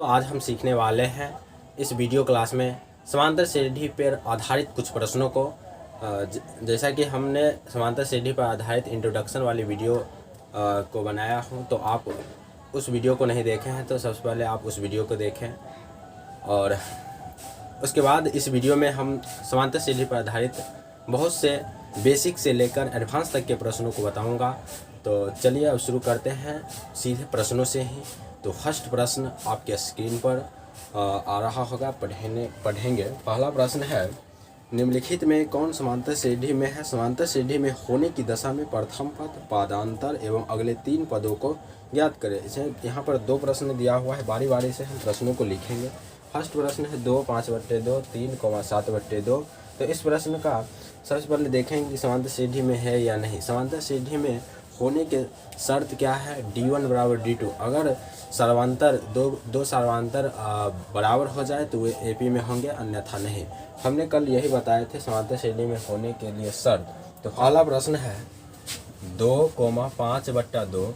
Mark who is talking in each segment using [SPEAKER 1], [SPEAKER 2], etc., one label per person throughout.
[SPEAKER 1] तो आज हम सीखने वाले हैं इस वीडियो क्लास में समांतर श्रेणी पर आधारित कुछ प्रश्नों को। जैसा कि हमने समांतर श्रेणी पर आधारित इंट्रोडक्शन वाली वीडियो को बनाया हूं, तो आप उस वीडियो को नहीं देखे हैं तो सबसे पहले आप उस वीडियो को देखें, और उसके बाद इस वीडियो में हम समांतर श्रेणी पर आधारित बहुत से बेसिक से लेकर एडवांस तक के प्रश्नों को बताऊंगा। तो चलिए अब शुरू करते हैं सीधे प्रश्नों से ही। तो फर्स्ट प्रश्न आपके स्क्रीन पर आ रहा होगा, पढ़ेंगे। पहला प्रश्न है, निम्नलिखित में कौन समांतर श्रेणी में है? समांतर श्रेणी में होने की दशा में प्रथम पद, पादांतर एवं अगले तीन पदों को ज्ञात करें। इसे यहाँ पर दो प्रश्न दिया हुआ है, बारी बारी से हम प्रश्नों को लिखेंगे। फर्स्ट प्रश्न है 2, 5/2, 3, 7/2। तो इस प्रश्न का सबसे पहले देखेंगे कि समांतर श्रेणी में है या नहीं। समांतर श्रेणी में होने के शर्त क्या है? D1 बराबर D2। अगर सर्वांतर दो सर्वांतर बराबर हो जाए तो वे AP में होंगे, अन्यथा नहीं। हमने कल यही बताए थे समांतर श्रेणी में होने के लिए शर्त। तो पहला प्रश्न है 2, 5/2,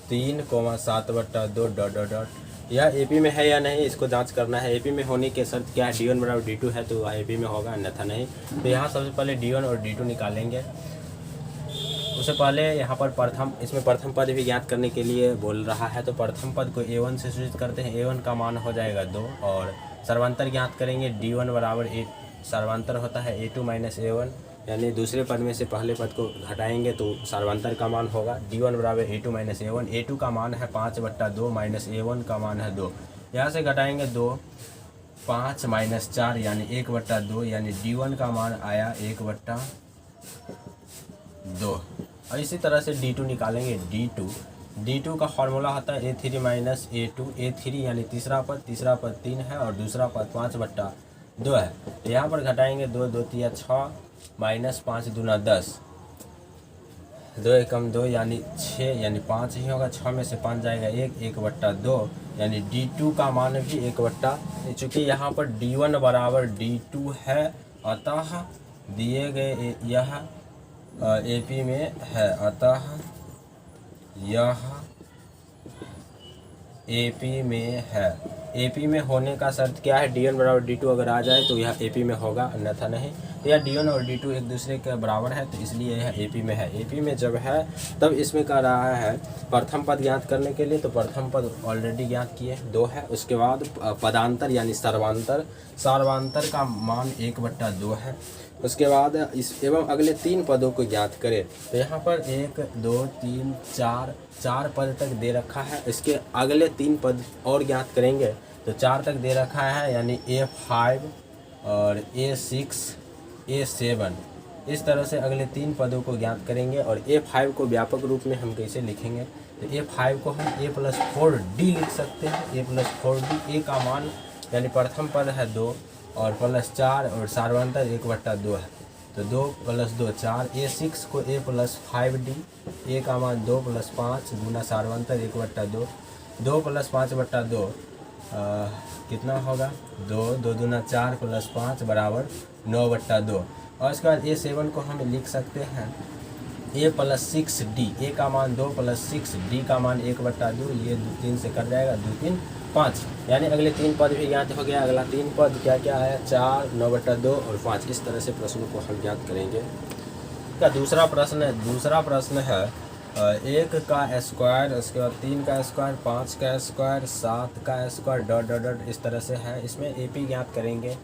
[SPEAKER 1] 3, 7/2 ... यह AP में है या नहीं, इसको जांच करना है। AP में होने के शर्त क्या है? D1 बराबर D2 है तो AP में होगा, अन्यथा नहीं। तो यहाँ सबसे पहले D1 और D2 निकालेंगे। उससे पहले यहाँ पर इसमें प्रथम पद भी ज्ञात करने के लिए बोल रहा है। तो प्रथम पद को A1 से सूचित करते हैं। A1 का मान हो जाएगा 2, और सर्वांतर ज्ञात करेंगे। D1 बराबर सर्वांतर होता है A2 माइनस A1, यानी दूसरे पद में से पहले पद को घटाएंगे तो सर्वांतर का मान होगा D1 बराबर A2 माइनस A1। A2 का मान है 5/2 माइनस A1 का मान है 2। यहाँ से घटाएंगे 2, 5 माइनस 4 यानी 1/2, यानी D1 का मान आया 1/2। और इसी तरह से D2 निकालेंगे। D2 का फॉर्मूला होता है A3 माइनस A2। A3 यानी तीसरा पद 3 है और दूसरा पद 5/2 है। यहाँ पर घटाएंगे 2, 2 3 6 माइनस 5 दूना 10, 2 एकम 2 यानी 6, यानी 5 ही होगा। 6 में से 5 जाएगा 1/2, यानी D2 का मान भी 1/2। चूँकि यहाँ पर D1 बराबर D2 है, अतः दिए गए यह AP में है, अतः यह AP में है। AP में होने का शर्त क्या है? D1 बराबर D2 अगर आ जाए तो यह AP में होगा, अन्यथा नहीं। तो यह D1 और D2 एक दूसरे के बराबर है, तो इसलिए यह AP में है। AP में जब है तब इसमें कह रहा है प्रथम पद ज्ञात करने के लिए। तो प्रथम पद ऑलरेडी ज्ञात किए 2 है। उसके बाद पदांतर यानी सर्वांतर का मान 1/2 है। उसके बाद एवं अगले तीन पदों को ज्ञात करें। तो यहाँ पर 1, 2, 3, 4 पद तक दे रखा है। इसके अगले तीन पद और ज्ञात करेंगे तो 4 तक दे रखा है, यानी A5 और A6, A7। इस तरह से अगले तीन पदों को ज्ञात करेंगे। और A5 को व्यापक रूप में हम कैसे लिखेंगे? तो A5 को हम A+4D लिख सकते हैं। A+4D, A का मान यानी प्रथम पद है 2 और +4 और सर्वांतर 1/2 है, तो 2 + 2 4। A6 को A+5D, A का मान 2 + 5 गुना सर्वांतर 1/2, 2 + 5/2 कितना होगा? 2, 2 दूना 4 + 5 बराबर 9/2। और इसके बाद A7 को हम लिख सकते हैं A+6D। A का मान 2 + 6, D का मान 1/2। ये 2 3 से कट जाएगा, 2 3 5, यानी अगले तीन पद भी ज्ञात हो गया। अगला तीन पद क्या क्या आया? 4, 9/2 और 5। इस तरह से प्रश्नों को हम ज्ञात करेंगे। का दूसरा प्रश्न है 1 का स्क्वायर, उसके बाद 3 का स्क्वायर, 5 का स्क्वायर, 7 का स्क्वायर ... इस तरह से है। इसमें AP ज्ञात करेंगे।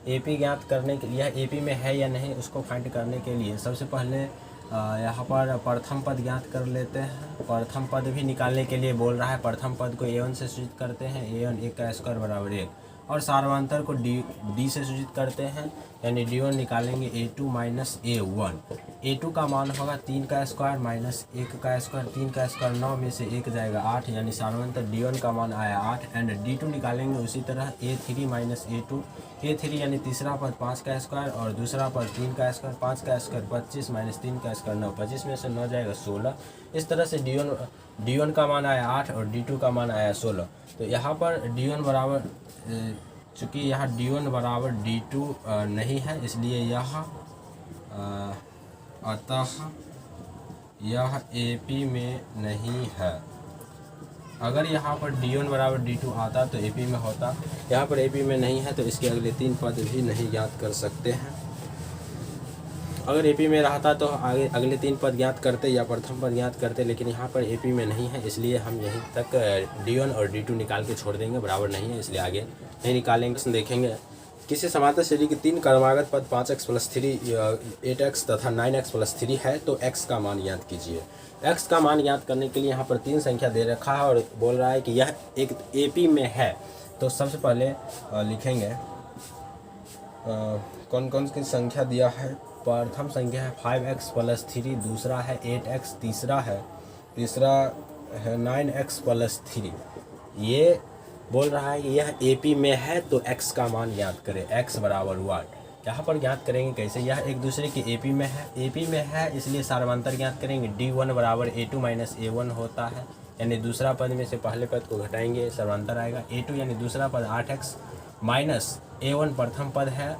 [SPEAKER 1] AP ज्ञात करने के लिए यह AP में है या नहीं उसको फाइंड करने के लिए सबसे पहले यहाँ पर प्रथम पद ज्ञात कर लेते हैं। प्रथम पद भी निकालने के लिए बोल रहा है। प्रथम पद को A1 से सूचित करते हैं। A1 1 का स्क्वायर बराबर 1, और सर्वांतर को D से सूचित करते हैं, यानी D1 निकालेंगे A2 माइनस A1। A2 का मान होगा 3 का स्क्वायर माइनस 1 का स्क्वायर। 3 का स्क्वायर 9 में से 1 जाएगा 8, यानी सर्वांतर D1 का मान आया 8। एंड D2 निकालेंगे उसी तरह A3 माइनस A2। A3 यानी तीसरा पद 5 का स्क्वायर और दूसरा पद 3 का स्क्वायर। 5 का स्क्वायर 25 माइनस 3 का स्क्वायर 9, 25 में से 9 जाएगा 16। इस तरह से D1 का मान आया 8 और D2 का मान आया 16। तो यहाँ पर D1 बराबर, चूँकि यहाँ D1 बराबर D2 नहीं है, इसलिए यह अतः यह AP में नहीं है। अगर यहाँ पर D1 बराबर D2 आता तो AP में होता, यहाँ पर AP में नहीं है तो इसके अगले 3 पद भी नहीं ज्ञात कर सकते हैं। अगर AP में रहता तो आगे अगले 3 पद ज्ञात करते या प्रथम पद ज्ञात करते, लेकिन यहाँ पर AP में नहीं है इसलिए हम यहीं तक D1 और D2 निकाल के छोड़ देंगे, बराबर नहीं है इसलिए आगे नहीं निकालेंगे। देखेंगे किसी समांतर श्रेणी के 3 क्रमागत पद 5x + 3 8x तथा 9x + 3 है तो x का मान ज्ञात कीजिए। x का मान ज्ञात करने के लिए यहाँ पर 3 संख्या दे रखा है और बोल रहा है कि यह एक AP में है। तो सबसे पहले लिखेंगे कौन कौन सी संख्या दिया है। प्रथम संख्या है 5x + 3, दूसरा है 8x, तीसरा है 9x + 3। ये बोल रहा है कि यह AP में है तो x का मान ज्ञात करें। x बराबर 1 यहाँ पर ज्ञात करेंगे कैसे, यह एक दूसरे के AP में है, AP में है इसलिए सार्वंतर ज्ञात करेंगे। D1 बराबर A2 - A1 होता है, यानी दूसरा पद में से पहले पद को घटाएंगे सार्वंतर आएगा। A2 यानी दूसरा पद 8x माइनस A1 प्रथम पद है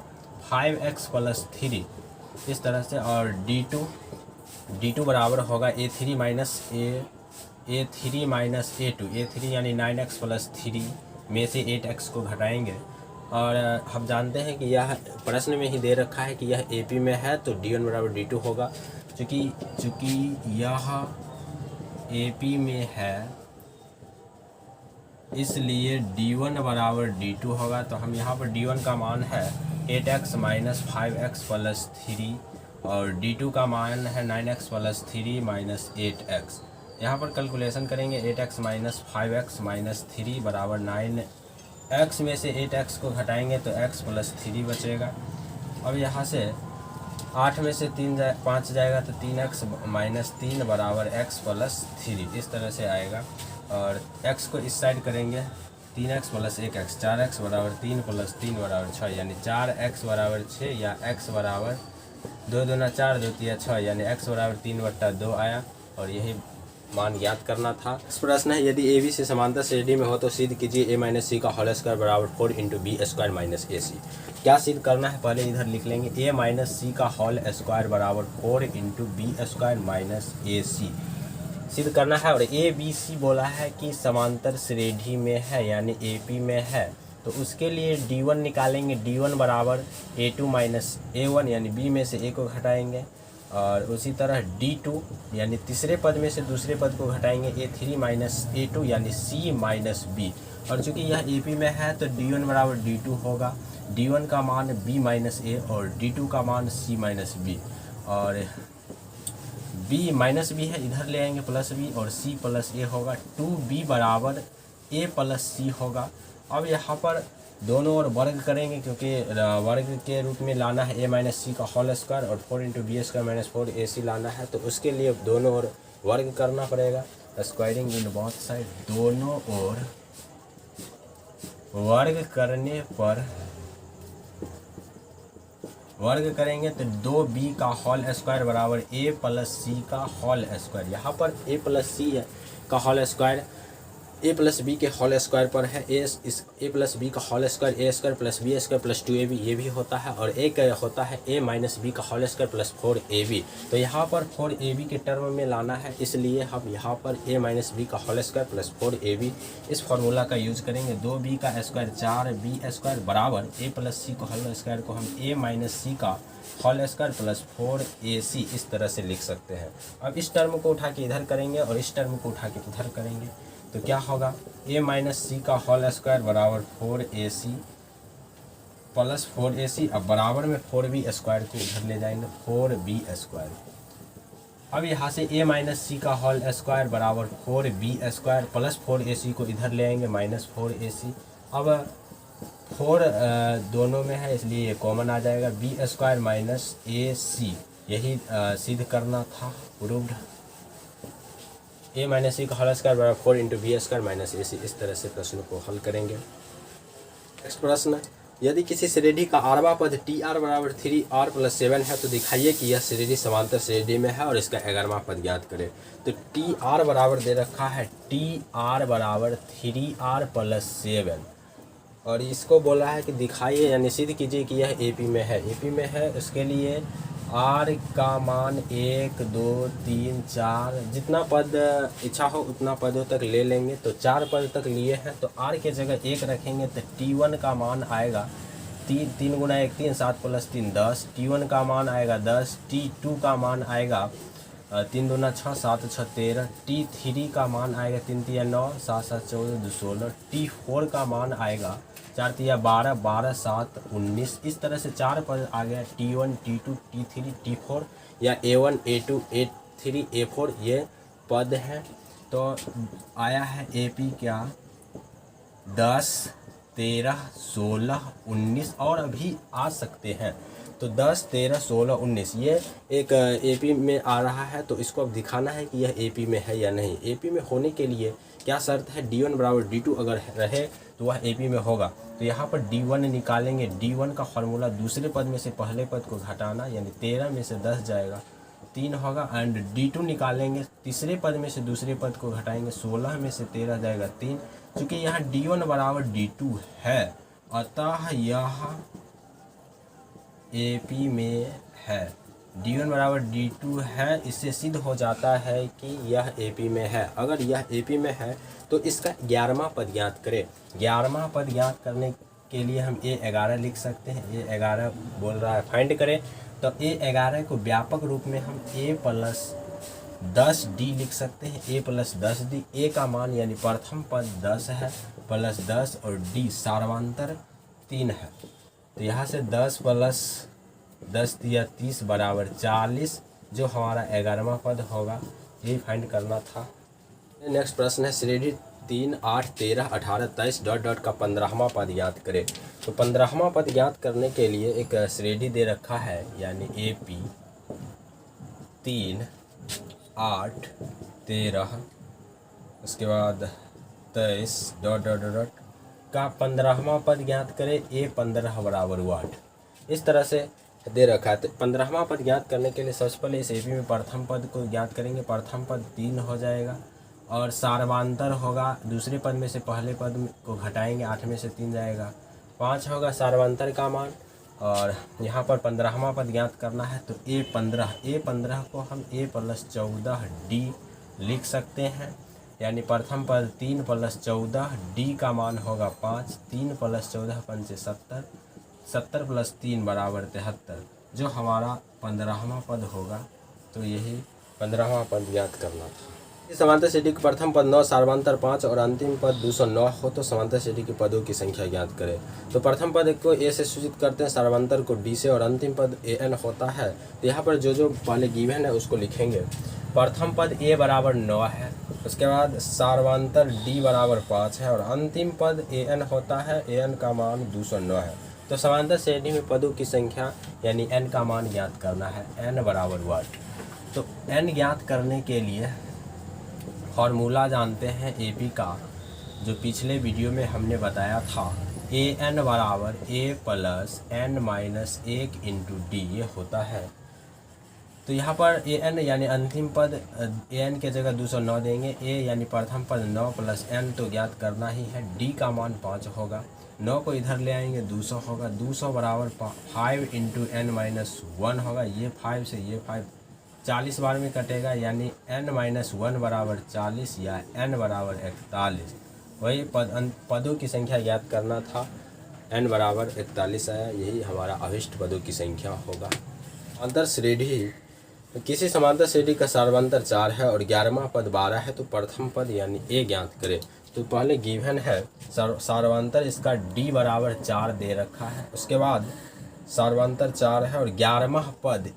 [SPEAKER 1] 5x + 3 इस तरह से। और D2 बराबर होगा A3 - A2, A3 यानी 9x + 3 में से 8x को घटाएंगे। और हम जानते हैं कि यह प्रश्न में ही दे रखा है कि यह AP में है तो D1 बराबर D2 होगा। चूँकि यह AP में है इसलिए D1 बराबर D2 होगा। तो हम यहाँ पर D1 का मान है 8x - 5x + 3 और D2 का मान है 9x + 3 - 8x। यहाँ पर कैलकुलेशन करेंगे 8x - 5x - 3 बराबर 9x में से 8x को घटाएंगे तो x + 3 बचेगा। अब यहाँ से 8 में से 5 जाएगा तो 3x - 3 बराबर x + 3 इस तरह से आएगा। और x को इस साइड करेंगे 3x + 1x, 4x बराबर 3 + 3 बराबर 6 यानी 4x बराबर 6 या x बराबर 2 दूना 4 2 तिया 6 यानी x बराबर 3/2 आया। और यही मान ज्ञात करना था। इस प्रश्न है यदि AB से समांतर श्रेणी में हो तो सिद्ध कीजिए A - C का होल स्क्वायर बराबर 4 × B² - AC। क्या सिद्ध करना है पहले इधर लिख लेंगे। A - C का होल स्क्वायर बराबर 4 × B² - AC सिद्ध करना है। और ABC बोला है कि समांतर श्रेणी में है यानी AP में है तो उसके लिए D1 निकालेंगे। D1 बराबर A2 - A1 यानी B में से A को घटाएंगे। और उसी तरह D2 यानी तीसरे पद में से दूसरे पद को घटाएंगे A3 - A2 यानी C - B। और चूँकि यह AP में है तो D1 बराबर D2 होगा। D1 का मान B - A और D2 का मान C - B। और B - B है इधर ले आएंगे +B और C + A होगा। 2B बराबर A + C होगा। अब यहाँ पर दोनों ओर वर्ग करेंगे क्योंकि वर्ग के रूप में लाना है A - C का होल स्क्वायर और 4 × B² - 4 AC लाना है तो उसके लिए दोनों ओर वर्ग करना पड़ेगा। स्क्वायरिंग इन बोथ साइड, दोनों ओर वर्ग करने पर वर्ग करेंगे तो 2B का होल स्क्वायर बराबर A + C का होल स्क्वायर। यहाँ पर A + C का होल स्क्वायर A + B के होल स्क्वायर पर है। A + B का whole square A² + B² + 2AB ये भी होता है। और एक होता है A - B का होल स्क्वायर + 4AB। तो यहाँ पर 4AB के टर्म में लाना है इसलिए हम यहाँ पर A - B का होल स्क्वायर + 4AB इस फार्मूला का यूज करेंगे। 2B का स्क्वायर 4B² बराबर A + C का होल स्क्वायर को हम A - C का होल स्क्वायर + 4AC इस तरह से लिख सकते हैं। अब इस टर्म को उठा के इधर करेंगे और इस टर्म को उठा के इधर करेंगे तो क्या होगा A - C का होल स्क्वायर बराबर 4AC + 4AC। अब बराबर में 4B² को इधर ले जाएंगे 4B²। अब यहाँ से A - C का होल स्क्वायर बराबर 4B² + 4AC को इधर ले आएंगे -4AC। अब 4 दोनों में है इसलिए ये कॉमन आ जाएगा B² - AC यही सिद्ध करना था। प्रूव्ड। A - C का होल स्क्वायर बराबर 4 × B² - AC इस तरह से प्रश्न को हल करेंगे। नेक्स्ट प्रश्न, यदि किसी श्रेणी का आठवां पद TR बराबर 3R + 7 है तो दिखाइए कि यह श्रेणी समांतर श्रेणी में है और इसका 11वां पद ज्ञात करें। तो TR बराबर दे रखा है TR बराबर 3R + 7 और इसको बोला है कि दिखाइए यानी सिद्ध कीजिए कि यह AP में है। AP में है उसके लिए आर का मान 1 2 3 4 जितना पद इच्छा हो उतना पदों तक ले लेंगे। तो 4 पद तक लिए हैं तो आर के जगह 1 रखेंगे तो T1 का मान आएगा 3 गुना 1 3 7 + 3 10। T1 का मान आएगा 10। T2 का मान आएगा 3 दूना 6 7 6 13। T3 का मान आएगा 3 3 9 7 7 14 2 16। T4 का मान आएगा 4 3 12 12 7 19। इस तरह से 4 पद आ गया T1 T2 T3 T4 या A1 A2 A3 A4 ये पद हैं। तो आया है AP क्या 10 13 16 19 और अभी आ सकते हैं। तो 10 13 16 19 ये एक AP में आ रहा है। तो इसको अब दिखाना है कि यह AP में है या नहीं। AP में होने के लिए क्या शर्त है, D1 बराबर D2 अगर रहे तो वह AP में होगा। तो यहाँ पर D1 निकालेंगे। D1 का फॉर्मूला दूसरे पद में से पहले पद को घटाना, यानी 13 में से 10 जाएगा 3 होगा। एंड D2 निकालेंगे, तीसरे पद में से दूसरे पद को घटाएंगे, 16 में से 13 जाएगा 3। चूँकि यहाँ D1 बराबर D2 है अतः यह AP में है। D1 बराबर D2 है, इससे सिद्ध हो जाता है कि यह AP में है। अगर यह AP में है तो इसका 11वां पद ज्ञात करें। 11वां पद ज्ञात करने के लिए हम A11 लिख सकते हैं। A11 बोल रहा है फाइंड करें। तो A11 को व्यापक रूप में हम A + 10D लिख सकते हैं। A + 10D, A का मान यानी प्रथम पद 10 है प्लस 10 और D सार्वांतर 3 है। तो यहाँ से 10 + 10 या 30 बराबर 40 जो हमारा 11वां पद होगा। ये फाइंड करना था। नेक्स्ट प्रश्न है श्रेणी 3 8 13 18 23 डॉट डॉट का 15वां पद ज्ञात करें। तो 15वां पद ज्ञात करने के लिए एक श्रेणी दे रखा है, यानी AP 3 8 13 उसके बाद 23 डॉट डॉट डॉट का 15वां पद ज्ञात करें। A15 बराबर 8 इस तरह से दे रखा है। तो 15वां पद ज्ञात करने के लिए सबसे पहले इस AP में प्रथम पद को ज्ञात करेंगे। प्रथम पद 3 हो जाएगा और सार्वांतर होगा, दूसरे पद में से पहले पद को घटाएंगे, 8 में से 3 जाएगा 5 होगा सार्वांतर का मान। और यहाँ पर 15वां पद ज्ञात करना है तो A15 को हम A + 14D लिख सकते हैं, यानी प्रथम पद 3 + 14 D का मान होगा 5। 3 + 14 5 70, 70 + 3 बराबर 73 जो हमारा 15वां पद होगा। तो यही 15वां पद ज्ञात करना था। इस समांतर श्रेणी के प्रथम पद 9 सार्वांतर 5 और अंतिम पद 209 हो तो समांतर श्रेणी के पदों की संख्या ज्ञात करें। तो प्रथम पद को A से सूचित करते हैं, सार्वांतर को D से और अंतिम पद AN होता है। तो यहाँ पर जो पहले गिवन है उसको लिखेंगे। प्रथम पद A बराबर 9 है, उसके बाद सार्वांतर D बराबर 5 है और अंतिम पद AN होता है। AN का मान 209 है। तो समांतर श्रेणी में पदों की संख्या यानी N का मान ज्ञात करना है। N बराबर 8। तो N ज्ञात करने के लिए फॉर्मूला जानते हैं AP का, जो पिछले वीडियो में हमने बताया था। AN बराबर A + N - 1 × D ये होता है। तो यहाँ पर AN यानी अंतिम पद AN के जगह 209 देंगे। A यानी प्रथम पद 9 + N तो ज्ञात करना ही है। D का मान 5 होगा, 9 को इधर ले आएंगे 200 होगा। 200 बराबर 5 × N - 1 होगा। ये 5 से ये 5 40 बार में कटेगा, यानी N - 1 बराबर 40 या N बराबर 41। वही पदों की संख्या ज्ञात करना था। N बराबर 41 आया, यही हमारा अभिष्ट पदों की संख्या होगा। समांतर श्रेणी, किसी समांतर श्रेणी का सार्वांतर 4 है और 11वां पद 12 है तो प्रथम पद यानी A ज्ञात करें। तो पहले गिवन है सार्वांतर इसका D बराबर 4 दे रखा है। उसके बाद सार्वांतर 4 है और 11वां पद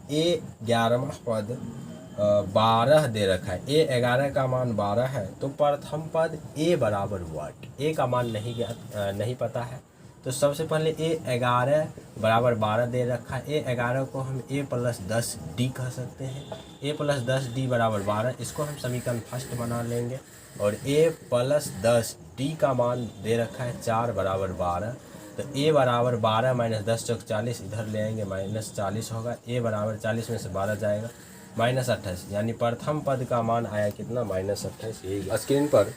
[SPEAKER 1] 12 दे रखा है। A11 का मान 12 है तो प्रथम पद A बराबर 8। A का मान नहीं पता है तो सबसे पहले A11 बराबर 12 दे रखा है। A11 को हम A + 10D कह सकते हैं। A + 10D बराबर 12, इसको हम समीकरण फर्स्ट बना लेंगे। और A + 10D का मान दे रखा है 4 बराबर 12। तो A बराबर 12 - 10 × 40 इधर ले आएंगे, -40 होगा। A बराबर 40 में से 12 जाएगा -28, यानी प्रथम पद का मान आया कितना, -28। यही स्क्रीन पर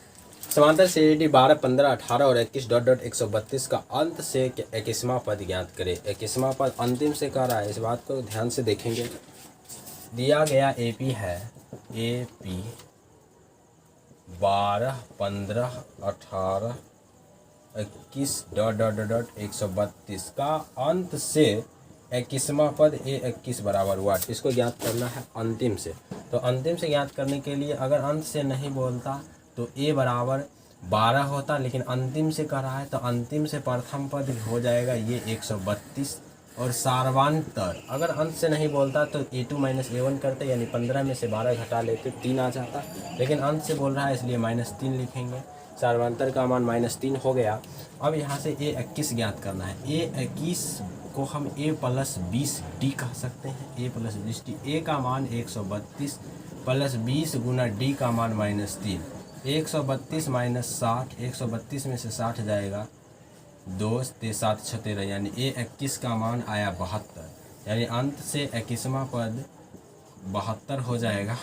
[SPEAKER 1] समांतर श्रेणी 12, 15, 18 और 21 डॉट डॉट 132 का अंत से 21वां पद ज्ञात करें। 21वां पद अंतिम से कर रहा है, इस बात को ध्यान से देखेंगे। दिया गया एपी है, AP 12, 15, 18, 21 dot dot dot dot 132 का अंत से 21वां पद ए 21 बराबर हुआ। इसको ज्ञात करना है अंतिम से। तो अंतिम से ज्ञात करने के लिए अगर अंत से नहीं बोलता तो ए बराबर 12 होता, लेकिन अंतिम से कर रहा है तो अंतिम से प्रथम पद हो जाएगा ये 132 और सार्वांतर अगर अंत से नहीं बोलता तो a2 माइनस a1 करते, यानी 15 में से 12 घटा लेते 3 आ जाता, लेकिन अंत से बोल रहा है इसलिए -3 लिखेंगे। सार्वांतर का मान -3 हो गया। अब यहाँ से a 21 ज्ञात करना है। a 21 को हम a + 20d कह सकते हैं। a + 20d, a का मान 132 + 20 गुना d का मान -3। 132 - 60, 132 में से 60 जाएगा 2, 7 6 13, यानी a 21 का मान आया 72, यानी अंत से 21वां पद 72 हो जाएगा।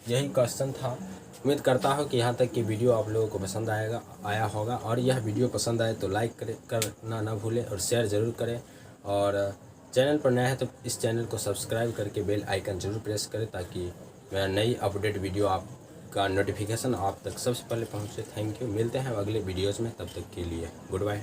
[SPEAKER 1] यही क्वेश्चन था। उम्मीद करता हूँ कि यहाँ तक की वीडियो आप लोगों को पसंद आया होगा, और यह वीडियो पसंद आए तो लाइक करना ना भूलें और शेयर ज़रूर करें, और चैनल पर नया है तो इस चैनल को सब्सक्राइब करके बेल आइकन ज़रूर प्रेस करें, ताकि मेरा नई अपडेट वीडियो आपका नोटिफिकेशन आप तक सबसे पहले पहुँचे। Thank you. मिलते हैं अगले वीडियोज़ में, तब तक के लिए गुड बाय।